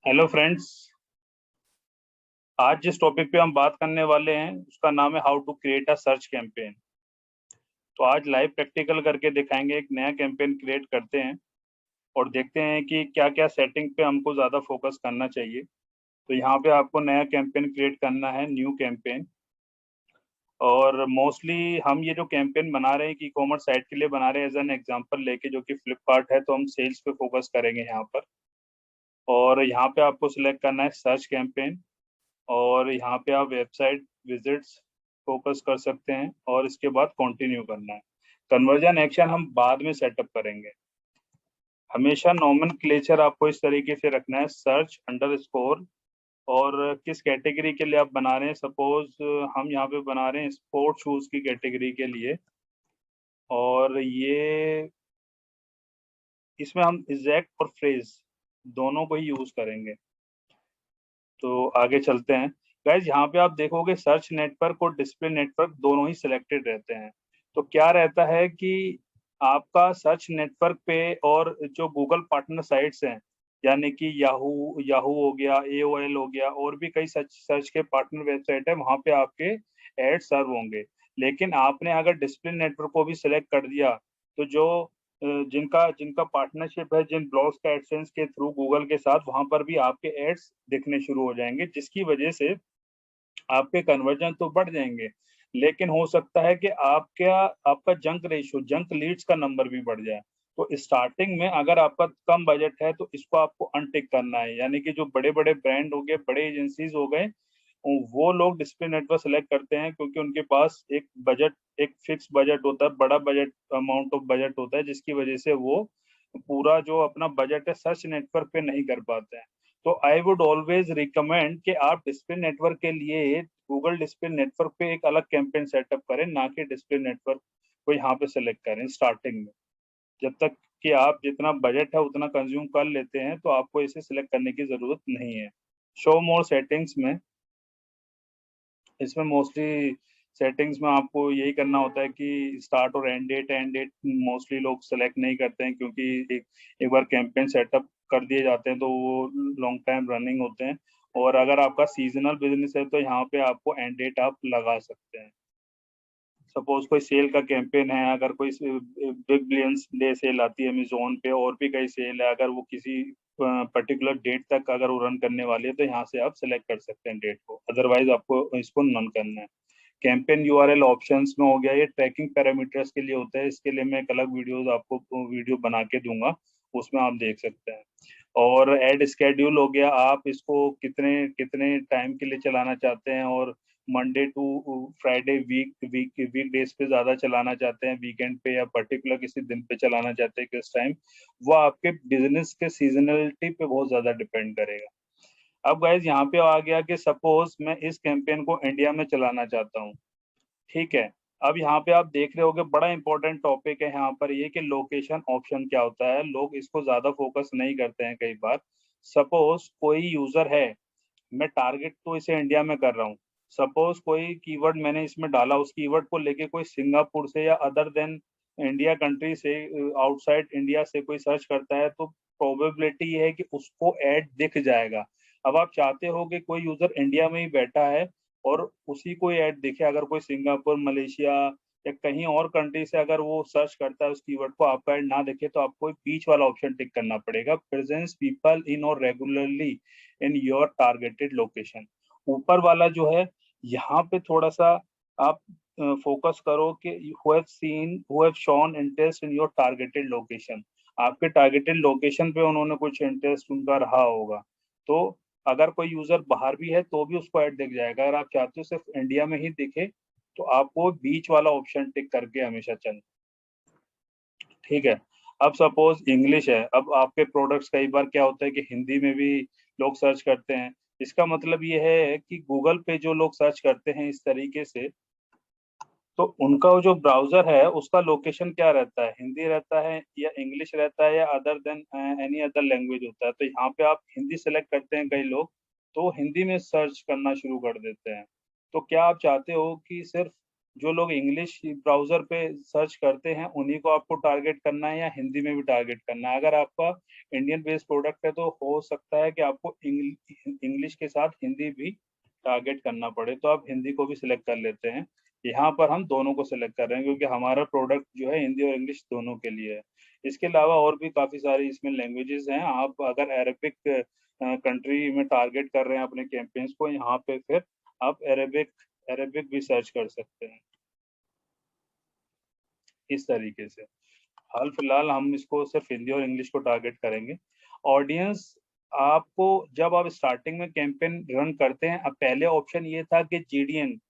Hello friends. आज जिस topic पे हम बात करने वाले हैं उसका नाम है how to create a search campaign. तो आज लाइव प्रैक्टिकल करके दिखाएंगे, एक नया कैंपेन क्रिएट करते हैं और देखते हैं कि क्या क्या सेटिंग पे हमको ज़्यादा फोकस करना चाहिए। तो यहाँ पे आपको नया कैंपेन क्रिएट करना है, न्यू कैंपेन। और मोस्टली हम ये जो कैंपेन बना रहे हैं कि ई कॉमर्स साइट के लिए बना रहे हैं, एज एन एग्जांपल लेके, जो कि फ्लिपकार्ट है, तो हम सेल्स पे फोकस करेंगे यहाँ पर। और यहाँ पे आपको सिलेक्ट करना है सर्च कैंपेन, और यहाँ पे आप वेबसाइट विजिट्स फोकस कर सकते हैं और इसके बाद कंटिन्यू करना है। कन्वर्जन एक्शन हम बाद में सेटअप करेंगे। हमेशा नोमेनक्लेचर आपको इस तरीके से रखना है, सर्च अंडरस्कोर, और किस कैटेगरी के लिए आप बना रहे हैं। सपोज हम यहाँ पे बना रहे हैं स्पोर्ट शूज की कैटेगरी के लिए, और ये इसमें हम एग्जैक्ट और फ्रेज दोनों को ही यूज करेंगे। तो आगे चलते हैं। गाइज, यहाँ पे आप देखोगे सर्च नेटवर्क और डिस्प्ले नेटवर्क दोनों ही सिलेक्टेड रहते हैं। तो क्या रहता है कि आपका सर्च नेटवर्क पे और जो गूगल पार्टनर साइट्स हैं, यानी कि याहू याहू हो गया, एओएल हो गया, और भी कई सर्च सर्च के पार्टनर वेबसाइट है, वहां पे आपके एड सर्व होंगे। लेकिन आपने अगर डिस्प्ले नेटवर्क को भी सिलेक्ट कर दिया, तो जो जिनका जिनका पार्टनरशिप है, जिन ब्लॉग्स का एडसेंस के थ्रू गूगल के साथ, वहां पर भी आपके एड्स दिखने शुरू हो जाएंगे, जिसकी वजह से आपके कन्वर्जन तो बढ़ जाएंगे। लेकिन हो सकता है कि आपका जंक रेशियो, जंक लीड्स का नंबर भी बढ़ जाए। तो स्टार्टिंग में अगर आपका कम बजट है तो इसको आपको अनटिक करना है, यानी कि जो बड़े बड़े ब्रांड हो गए, बड़े एजेंसीज हो गए, वो लोग डिस्प्ले नेटवर्क सेलेक्ट करते हैं क्योंकि उनके पास एक बजट, एक फिक्स बजट होता है, बड़ा बजट, अमाउंट ऑफ बजट होता है, जिसकी वजह से वो पूरा जो अपना बजट है सर्च नेटवर्क पे नहीं कर पाते हैं। तो आई वुड ऑलवेज रिकमेंड कि आप डिस्प्ले नेटवर्क के लिए गूगल डिस्प्ले नेटवर्क पे एक अलग कैंपेन सेटअप करें, ना कि डिस्प्ले नेटवर्क को यहाँ पे सेलेक्ट करें स्टार्टिंग में। जब तक कि आप जितना बजट है उतना कंज्यूम कर लेते हैं, तो आपको इसे सिलेक्ट करने की जरूरत नहीं है। शो मोर सेटिंग्स में, इसमें मोस्टली सेटिंग्स में आपको यही करना होता है कि स्टार्ट और एंड डेट मोस्टली लोग सेलेक्ट नहीं करते हैं, क्योंकि एक एक बार कैंपेन सेटअप कर दिए जाते हैं तो वो लॉन्ग टाइम रनिंग होते हैं। और अगर आपका सीजनल बिजनेस है तो यहाँ पे आपको एंड डेट आप लगा सकते हैं। सपोज कोई सेल का कैंपेन है, अगर कोई बिग बिलियंस डे सेल आती है अमेजोन पे, और भी कई सेल है, अगर वो किसी पर्टिकुलर डेट तक अगर वो रन करने वाली है, तो यहाँ से आप सेलेक्ट कर सकते हैं डेट को, अदरवाइज आपको इसको नन करना है। कैंपेन यूआरएल ऑप्शंस में हो गया, ये ट्रैकिंग पैरामीटर्स के लिए होता है, इसके लिए मैं एक अलग वीडियो बना के दूंगा, उसमें आप देख सकते हैं। और एड स्केड्यूल हो गया, आप इसको कितने कितने टाइम के लिए चलाना चाहते हैं, और Monday to Friday, week week weekdays पे ज्यादा चलाना चाहते हैं, वीकेंड पे, या पर्टिकुलर किसी दिन पे चलाना चाहते हैं, किस टाइम, वो आपके बिजनेस के सीजनलिटी पे बहुत ज्यादा डिपेंड करेगा। अब गाइज यहाँ पे आ गया कि सपोज मैं इस कैंपेन को इंडिया में चलाना चाहता हूँ। ठीक है। अब यहाँ पे आप देख रहे होगे, बड़ा इंपॉर्टेंट टॉपिक है यहाँ पर ये कि लोकेशन ऑप्शन क्या होता है। लोग इसको ज्यादा फोकस नहीं करते हैं कई बार। सपोज कोई यूजर है, मैं टारगेट तो इसे इंडिया में कर रहा हूँ। सपोज कोई कीवर्ड मैंने इसमें डाला, उस कीवर्ड को लेके कोई सिंगापुर से या अदर देन इंडिया कंट्री से, आउटसाइड इंडिया से कोई सर्च करता है, तो प्रोबेबिलिटी ये है कि उसको ऐड दिख जाएगा। अब आप चाहते हो कि कोई यूजर इंडिया में ही बैठा है और उसी को ऐड दिखे, अगर कोई सिंगापुर, मलेशिया या कहीं और कंट्री से अगर वो सर्च करता है उस कीवर्ड को, आपका ऐड ना दिखे, तो आपको बीच वाला ऑप्शन टिक करना पड़ेगा, प्रेजेंस पीपल इन और regularly in your targeted location. ऊपर वाला जो है, यहाँ पे थोड़ा सा आप फोकस करो कि who have shown interest in your targeted location. आपके टारगेटेड लोकेशन पे उन्होंने कुछ इंटरेस्ट उनका रहा होगा। तो अगर कोई यूजर बाहर भी है तो भी उसको ऐड दिख जाएगा। अगर आप चाहते हो सिर्फ इंडिया में ही दिखे, तो आपको बीच वाला ऑप्शन टिक करके हमेशा चलना। ठीक है। अब सपोज इंग्लिश है, अब आपके प्रोडक्ट्स कई बार क्या होता है कि हिंदी में भी लोग सर्च करते हैं। इसका मतलब ये है कि गूगल पे जो लोग सर्च करते हैं इस तरीके से, तो उनका वो जो ब्राउजर है उसका लोकेशन क्या रहता है, हिंदी रहता है या इंग्लिश रहता है या other than any other language होता है। तो यहाँ पे आप हिंदी सेलेक्ट करते हैं कई लोग, तो हिंदी में सर्च करना शुरू कर देते हैं। तो क्या आप चाहते हो कि सिर्फ जो लोग इंग्लिश ब्राउजर पे सर्च करते हैं उन्हीं को आपको टारगेट करना है या हिंदी में भी टारगेट करना है। अगर आपका इंडियन बेस्ड प्रोडक्ट है तो हो सकता है कि आपको इंग्लिश के साथ हिंदी भी टारगेट करना पड़े, तो आप हिंदी को भी सिलेक्ट कर लेते हैं। यहाँ पर हम दोनों को सिलेक्ट कर रहे हैं क्योंकि हमारा प्रोडक्ट जो है हिंदी और इंग्लिश दोनों के लिए है। इसके अलावा और भी काफी सारी इसमें लैंग्वेजेस हैं। आप अगर अरेबिक कंट्री में टारगेट कर रहे हैं अपने कैंपेन्स को, यहाँ पे फिर आप अरेबिक अरेबिक भी सर्च कर सकते हैं इस तरीके से। हाल फिलहाल हम इसको सिर्फ हिंदी और इंग्लिश को टारगेट करेंगे। ऑडियंस आपको, जब आप स्टार्टिंग में कैंपेन रन करते हैं, अब पहले ऑप्शन ये था कि जीडीएन,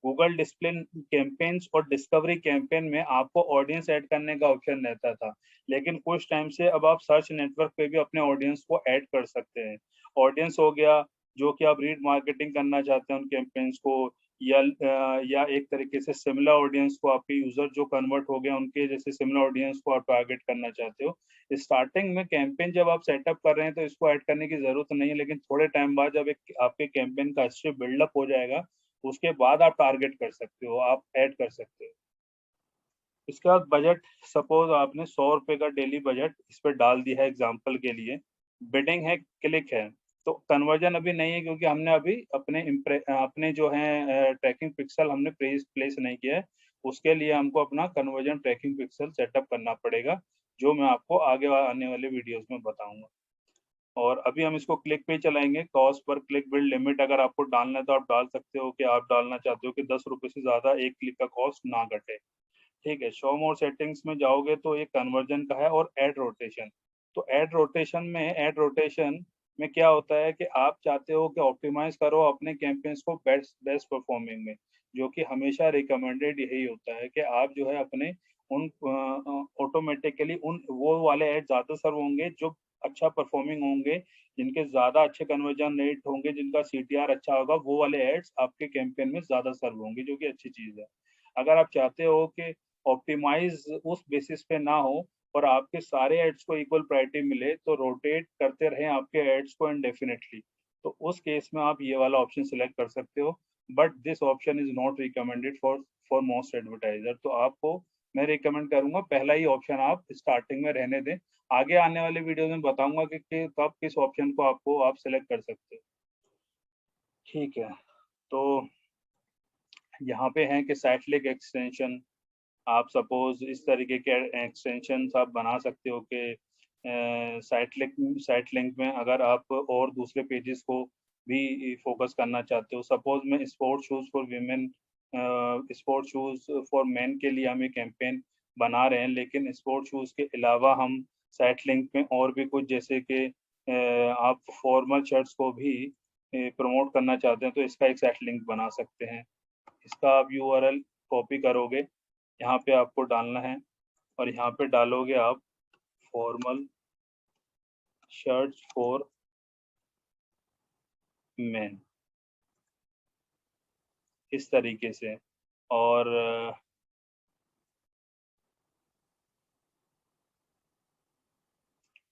गूगल डिस्प्ले कैंपेन्स और डिस्कवरी कैंपेन में आपको ऑडियंस ऐड करने का ऑप्शन रहता था। लेकिन कुछ टाइम से अब आप सर्च नेटवर्क पे भी अपने ऑडियंस को ऐड कर सकते हैं। ऑडियंस हो गया जो कि आप रीड मार्केटिंग करना चाहते हैं उन कैंपेन्स को, या एक तरीके से सिमिलर ऑडियंस को, आपके यूजर जो कन्वर्ट हो गए उनके जैसे सिमिलर ऑडियंस को आप टारगेट करना चाहते हो। स्टार्टिंग में कैंपेन जब आप सेटअप कर रहे हैं तो इसको ऐड करने की जरूरत नहीं है, लेकिन थोड़े टाइम बाद जब एक आपके कैंपेन का अच्छे बिल्डअप हो जाएगा उसके बाद आप टारगेट कर सकते हो, आप ऐड कर सकते हो। इसके बाद बजट, सपोज आपने 100 रुपए का डेली बजट इस पर डाल दिया है एग्जाम्पल के लिए, बिडिंग है, क्लिक है, तो कन्वर्जन अभी नहीं है क्योंकि हमने अभी अपने जो है ट्रैकिंग पिक्सल हमने प्लेस नहीं किया है। उसके लिए हमको अपना कन्वर्जन ट्रैकिंग पिक्सल सेटअप करना पड़ेगा, जो मैं आपको आगे आने वाले वीडियोस में बताऊंगा। और अभी हम इसको क्लिक पे ही चलाएंगे। Cost per click build limit अगर आपको डालना है तो आप डाल सकते हो कि आप डालना चाहते हो कि 10 रुपए से ज्यादा एक क्लिक का कॉस्ट ना घटे। ठीक है, शो मोर सेटिंग्स में जाओगे तो ये कन्वर्जन का है और एड रोटेशन। तो एड रोटेशन में क्या होता है कि आप चाहते हो कि ऑप्टिमाइज करो अपने कैंपेन्स को बेस्ट बेस्ट परफॉर्मिंग में, जो कि हमेशा रिकमेंडेड यही होता है कि आप जो है अपने उन ऑटोमेटिकली उन वो वाले ऐड ज्यादा सर्व होंगे जो अच्छा परफॉर्मिंग होंगे, जिनके ज्यादा अच्छे कन्वर्जन रेट होंगे, जिनका सीटीआर अच्छा होगा, वो वाले एड्स आपके कैंपेन में ज्यादा सर्व होंगे, जो कि अच्छी चीज है। अगर आप चाहते हो कि ऑप्टिमाइज उस बेसिस पे ना हो और आपके सारे एड्स को इक्वल प्रायोरिटी मिले, तो रोटेट करते रहें आपके एड्स को इनडेफिनेटली, तो उस केस में आप ये वाला ऑप्शन सिलेक्ट कर सकते हो। But this option is not recommended for most advertiser. तो आपको मैं रिकमेंड करूंगा पहला ही ऑप्शन आप स्टार्टिंग में रहने दें। आगे आने वाले वीडियो में बताऊंगा कि कब किस ऑप्शन को आपको आप सिलेक्ट कर सकते हो। ठीक है, तो यहाँ पे है कि साइक्लिक एक्सटेंशन, आप सपोज इस तरीके के एक्सटेंशन आप बना सकते हो कि साइट लिंक में अगर आप और दूसरे पेजेस को भी फोकस करना चाहते हो। सपोज मैं sport shoes for women, sport shoes for main के लिए हम एक कैंपेन बना रहे हैं, लेकिन स्पोर्ट शूज के अलावा हम साइट लिंक में और भी कुछ जैसे कि आप फॉर्मल शर्ट्स को भी प्रमोट करना चाहते हैं तो इसका एक साइट लिंक बना सकते हैं। इसका आप यूआरएल कॉपी करोगे, यहाँ पे आपको डालना है और यहाँ पे डालोगे आप फॉर्मल शर्ट्स फॉर मेन, इस तरीके से। और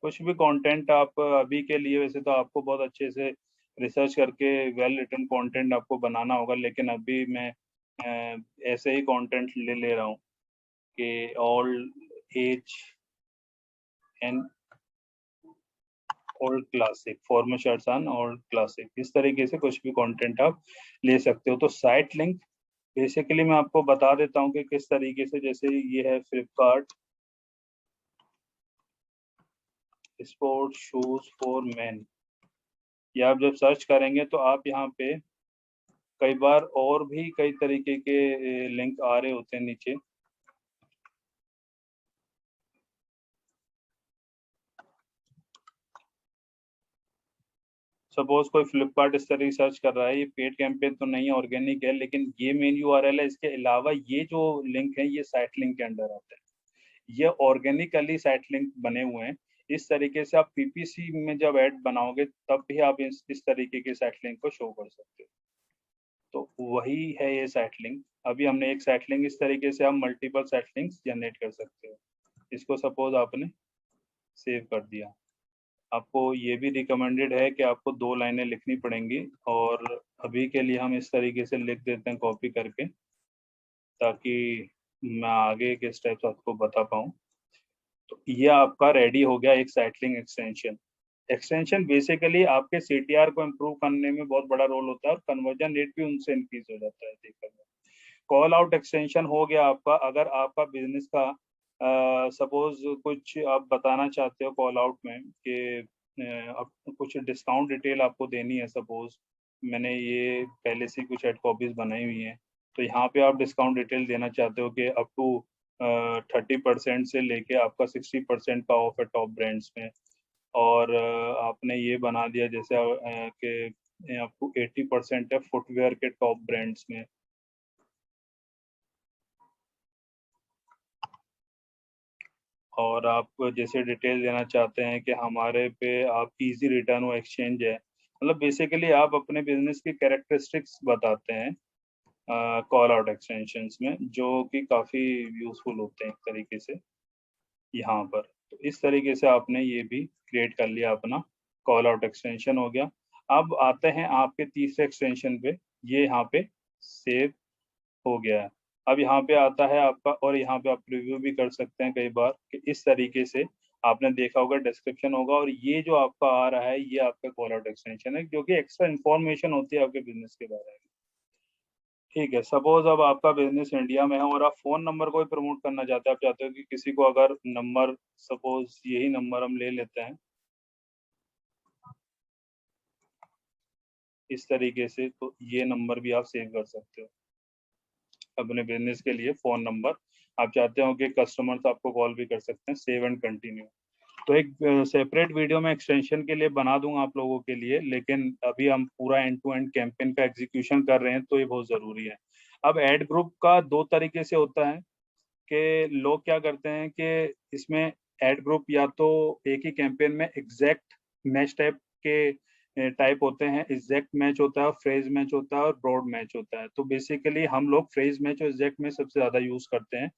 कुछ भी कंटेंट आप अभी के लिए, वैसे तो आपको बहुत अच्छे से रिसर्च करके वेल रिटन कंटेंट आपको बनाना होगा, लेकिन अभी मैं ऐसे ही कंटेंट ले ले रहा हूँ कि all age and old classic, formal shirts on old classic, इस तरीके से कुछ भी कंटेंट आप ले सकते हो। तो साइट लिंक बेसिकली मैं आपको बता देता हूँ कि किस तरीके से, जैसे ये है Flipkart sport shoes for man, ये आप जब सर्च करेंगे तो आप यहाँ पे कई बार और भी कई तरीके के लिंक आ रहे होते हैं नीचे। सपोज कोई फ्लिपकार्ट इस तरह सर्च कर रहा है, ये पेड कैंपेन तो नहीं है, ऑर्गेनिक है, लेकिन ये मेन यूआरएल है, इसके अलावा ये जो लिंक है ये साइट लिंक के अंडर आता है, ये ऑर्गेनिकली साइट लिंक बने हुए हैं। इस तरीके से आप पीपीसी में जब ऐड बनाओगे तब भी आप इस तरीके के साइट लिंक को शो कर सकते हो। तो वही है ये साइट लिंक। अभी हमने एक साइट लिंक, इस तरीके से आप मल्टीपल साइट लिंक्स जनरेट कर सकते हो। इसको सपोज आपने सेव कर दिया, आपको ये भी रिकमेंडेड है कि आपको 2 लाइनें लिखनी पड़ेंगी, और अभी के लिए हम इस तरीके से लिख देते हैं कॉपी करके। ताकि मैं आगे के स्टेप्स आपको बता पाऊँ। तो ये आपका रेडी हो गया एक साइक्लिंग एक्सटेंशन। एक्सटेंशन बेसिकली आपके सीटीआर को इम्प्रूव करने में बहुत बड़ा रोल होता है और कन्वर्जन रेट भी उनसे इंक्रीज हो जाता है देखा जाए। कॉल आउट एक्सटेंशन हो गया आपका। अगर आपका बिजनेस का सपोज कुछ आप बताना चाहते हो कॉल आउट में कि आप कुछ डिस्काउंट डिटेल आपको देनी है, सपोज मैंने ये पहले से कुछ एड कॉपीज बनाई हुई हैं, तो यहाँ पे आप डिस्काउंट डिटेल देना चाहते हो कि अप टू 30% से लेके आपका 60% का ऑफ है टॉप ब्रांड्स में। और आपने ये बना दिया जैसे कि आपको 80% है फुटवेयर के टॉप ब्रांड्स में। और आप जैसे डिटेल देना चाहते हैं कि हमारे पे आप इजी रिटर्न और एक्सचेंज है, मतलब बेसिकली आप अपने बिजनेस की कैरेक्टरिस्टिक्स बताते हैं कॉल आउट एक्सटेंशंस में, जो कि काफ़ी यूजफुल होते हैं एक तरीके से यहाँ पर। तो इस तरीके से आपने ये भी क्रिएट कर लिया अपना कॉल आउट एक्सटेंशन हो गया। अब आते हैं आपके तीसरे एक्सटेंशन पे। ये यहाँ पे सेव हो गया है। अब यहाँ पे आता है आपका, और यहाँ पे आप प्रीव्यू भी कर सकते हैं कई बार कि इस तरीके से आपने देखा होगा डिस्क्रिप्शन होगा, और ये जो आपका आ रहा है ये आपका कॉल आउट एक्सटेंशन है जो कि एक्स्ट्रा इन्फॉर्मेशन होती है आपके बिजनेस के बारे में। ठीक है, सपोज अब आपका बिजनेस इंडिया में है और आप फोन नंबर को भी प्रमोट करना चाहते हैं। आप चाहते हो कि किसी को अगर नंबर, सपोज यही नंबर हम ले लेते हैं इस तरीके से, तो ये नंबर भी आप सेव कर सकते हो अपने बिजनेस के लिए। फोन नंबर आप चाहते हो कि कस्टमर्स आपको कॉल भी कर सकते हैं, सेव एंड कंटिन्यू। तो एक सेपरेट वीडियो में एक्सटेंशन के लिए बना दूंगा आप लोगों के लिए, लेकिन अभी हम पूरा एंड टू एंड कैंपेन का एग्जीक्यूशन कर रहे हैं तो ये बहुत ज़रूरी है। अब एड ग्रुप का दो तरीके से होता है कि लोग क्या करते हैं कि इसमें एड ग्रुप या तो एक ही कैंपेन में एग्जैक्ट मैच टाइप के टाइप होते हैं, एग्जैक्ट मैच होता है, फ्रेज मैच होता है और ब्रॉड मैच होता है। तो बेसिकली हम लोग फ्रेज मैच और एग्जैक्ट मैच सबसे ज़्यादा यूज़ करते हैं।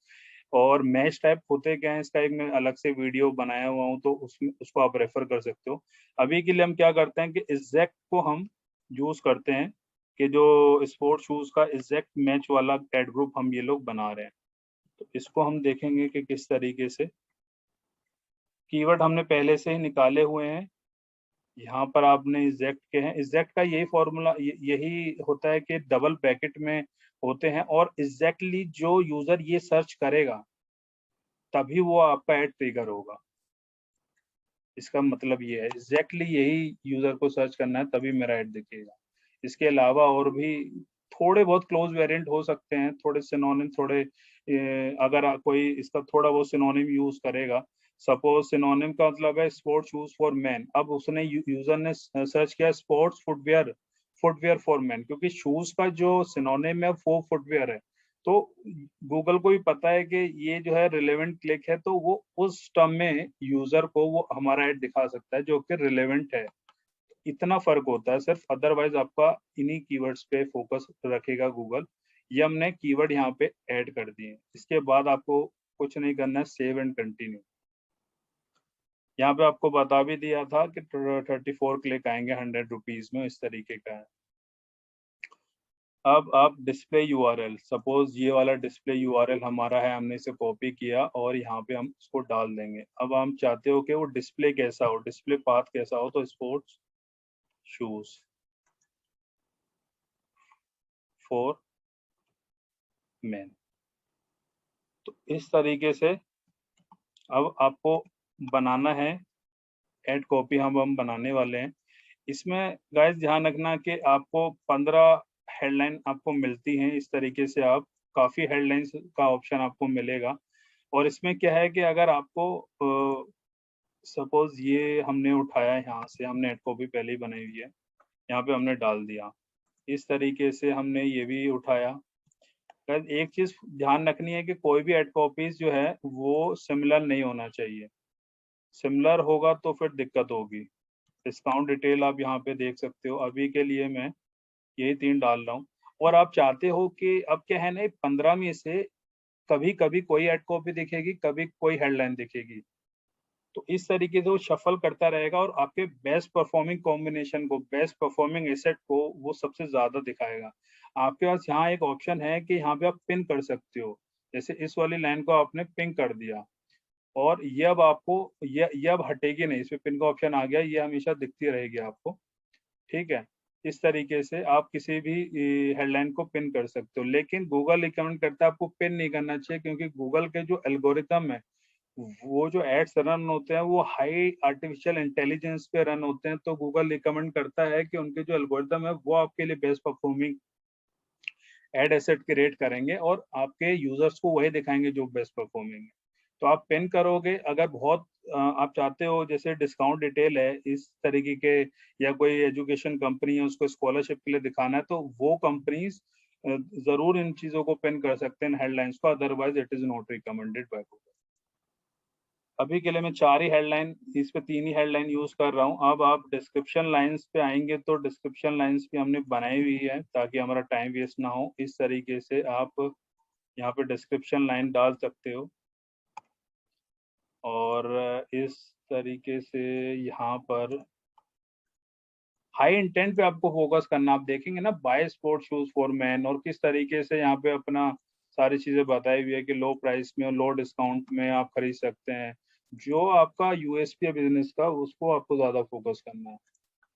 और मैच टाइप होते क्या है, इसका एक मैं अलग से वीडियो बनाया हुआ हूँ, तो उसमें उसको आप रेफर कर सकते हो। अभी के लिए हम क्या करते हैं कि एग्जैक्ट को हम यूज करते हैं कि जो स्पोर्ट्स शूज का एग्जैक्ट मैच वाला एड ग्रुप हम ये लोग बना रहे हैं। तो इसको हम देखेंगे कि किस तरीके से। कीवर्ड हमने पहले से ही निकाले हुए हैं। यहाँ पर आपने एग्जैक्ट के हैं, एग्जैक्ट का यही फॉर्मूला यही होता है कि डबल ब्रैकेट में होते हैं और एग्जैक्टली जो यूजर ये सर्च करेगा तभी वो आपका एड ट्रिगर होगा। इसका मतलब ये है एग्जैक्टली यही यूजर को सर्च करना है तभी मेरा ऐड दिखेगा। इसके अलावा और भी थोड़े बहुत क्लोज वेरिएंट हो सकते हैं, थोड़े सिनोनिम, थोड़े अगर कोई इसका थोड़ा बहुत सिनोनिम यूज करेगा। सपोज सिनोनिम का मतलब है स्पोर्ट्स शूज फॉर मैन, अब उसने यूजर ने सर्च किया sports footwear, footwear for man, क्योंकि शूज का जो सिनोनिम है वो फुटवेयर है। तो गूगल को भी पता है कि ये जो है रिलेवेंट क्लिक है, तो वो उस टर्म में यूजर को वो हमारा ऐड दिखा सकता है जो कि रिलेवेंट है। इतना फर्क होता है सिर्फ, अदरवाइज आपका इन्हीं कीवर्ड्स पे फोकस रखेगा गूगल। ये हमने कीवर्ड यहाँ पे ऐड कर दिए। इसके बाद आपको कुछ नहीं करना है, सेव एंड कंटिन्यू। यहाँ पे आपको बता भी दिया था कि 34 क्लिक आएंगे 100 रुपीज में, इस तरीके का है। अब आप डिस्प्ले यूआरएल, सपोज ये वाला डिस्प्ले यूआरएल हमारा है, हमने इसे कॉपी किया और यहाँ पे हम इसको डाल देंगे। अब हम चाहते हो कि वो डिस्प्ले कैसा हो, डिस्प्ले पाथ कैसा हो, तो स्पोर्ट्स शूज फॉर मैन। तो इस तरीके से अब आपको बनाना है एड कॉपी, हम बनाने वाले हैं। इसमें गाइस ध्यान रखना कि आपको 15 हेडलाइन आपको मिलती हैं इस तरीके से। आप काफ़ी हेडलाइंस का ऑप्शन आपको मिलेगा। और इसमें क्या है कि अगर आपको सपोज ये हमने उठाया यहाँ से, हमने एड कॉपी पहले ही बनाई हुई है, यहाँ पे हमने डाल दिया। इस तरीके से हमने ये भी उठाया। गाइस एक चीज़ ध्यान रखनी है कि कोई भी एड कॉपीज जो है वो सिमिलर नहीं होना चाहिए। सिमिलर होगा तो फिर दिक्कत होगी। डिस्काउंट डिटेल आप यहाँ पे देख सकते हो। अभी के लिए मैं यही 3 डाल रहा हूँ। और आप चाहते हो कि अब क्या है ना, 15 में से कभी कभी कोई एड कॉपी दिखेगी, कभी कोई हेडलाइन दिखेगी। तो इस तरीके से वो शफल करता रहेगा और आपके बेस्ट परफॉर्मिंग कॉम्बिनेशन को, बेस्ट परफॉर्मिंग एसेट को वो सबसे ज्यादा दिखाएगा। आपके पास यहाँ एक ऑप्शन है कि यहाँ पे आप पिन कर सकते हो। जैसे इस वाली लाइन को आपने पिन कर दिया, और ये अब आपको ये अब हटेगी नहीं, इसमें पिन का ऑप्शन आ गया, ये हमेशा दिखती रहेगी आपको। ठीक है। इस तरीके से आप किसी भी हेडलाइन को पिन कर सकते हो, लेकिन गूगल रिकमेंड करता है आपको पिन नहीं करना चाहिए, क्योंकि गूगल के जो एल्गोरिथम है, वो जो एड्स रन होते हैं वो हाई आर्टिफिशियल इंटेलिजेंस पे रन होते हैं। तो गूगल रिकमेंड करता है कि उनके जो एल्गोरिथम है वो आपके लिए best performing ad asset create करेंगे, और आपके यूजर्स को वही दिखाएंगे जो बेस्ट परफॉर्मिंग है। तो आप पिन करोगे, अगर बहुत आप चाहते हो, जैसे डिस्काउंट डिटेल है इस तरीके के, या कोई एजुकेशन कंपनी है उसको स्कॉलरशिप के लिए दिखाना है, तो वो कंपनीज जरूर इन चीजों को पिन कर सकते हैं हेडलाइंस को, otherwise it is not recommended by Google. अभी के लिए मैं 4 ही हेडलाइन, इस पे 3 ही हेडलाइन यूज कर रहा हूँ। अब आप डिस्क्रिप्शन लाइंस पे आएंगे तो डिस्क्रिप्शन लाइंस भी हमने बनाई हुई है ताकि हमारा टाइम वेस्ट ना हो। इस तरीके से आप यहाँ पे डिस्क्रिप्शन लाइन डाल सकते हो, और इस तरीके से यहाँ पर हाई इंटेंट पे आपको फोकस करना। आप देखेंगे ना, buy sport shoes for man, और किस तरीके से यहाँ पे अपना सारी चीजें बताई हुई है कि लो प्राइस में और लो डिस्काउंट में आप खरीद सकते हैं। जो आपका यूएसपी है बिजनेस का, उसको आपको ज्यादा फोकस करना है।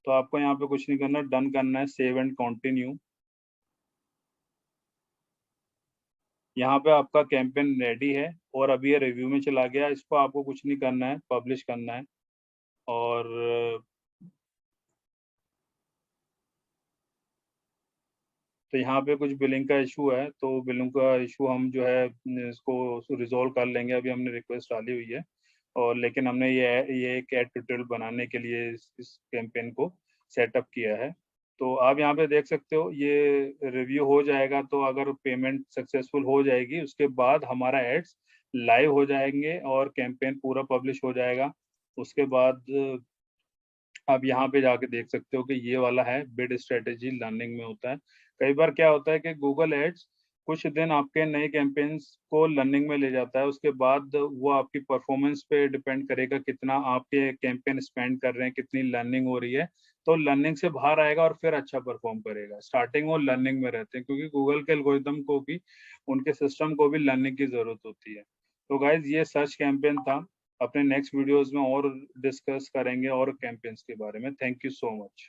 तो आपको यहाँ पे कुछ नहीं करना, डन करना है, सेव एंड कंटिन्यू। यहाँ पे आपका कैंपेन रेडी है, और अभी ये रिव्यू में चला गया। इसको आपको कुछ नहीं करना है, पब्लिश करना है। और तो यहाँ पे कुछ बिलिंग का इशू है, तो बिलिंग का इशू हम जो है इसको रिजोल्व कर लेंगे। अभी हमने रिक्वेस्ट डाली हुई है, और लेकिन हमने ये एक एड ट्यूटोरियल बनाने के लिए इस कैंपेन को सेटअप किया है। तो आप यहाँ पे देख सकते हो, ये रिव्यू हो जाएगा, तो अगर पेमेंट सक्सेसफुल हो जाएगी उसके बाद हमारा एड्स लाइव हो जाएंगे और कैंपेन पूरा पब्लिश हो जाएगा। उसके बाद आप यहाँ पे जाके देख सकते हो कि ये वाला है बिड स्ट्रेटेजी, लर्निंग में होता है। कई बार क्या होता है कि गूगल एड्स कुछ दिन आपके नए कैंपेन्स को लर्निंग में ले जाता है, उसके बाद वो आपकी परफॉर्मेंस पे डिपेंड करेगा कितना आपके कैंपेन स्पेंड कर रहे हैं, कितनी लर्निंग हो रही है। तो लर्निंग से बाहर आएगा और फिर अच्छा परफॉर्म करेगा। स्टार्टिंग वो लर्निंग में रहते हैं, क्योंकि गूगल के एल्गोरिथम को भी, उनके सिस्टम को भी लर्निंग की जरूरत होती है। तो गाइज ये सर्च कैंपेन था। अपने नेक्स्ट वीडियोस में और डिस्कस करेंगे और कैंपेन्स के बारे में। Thank you so much.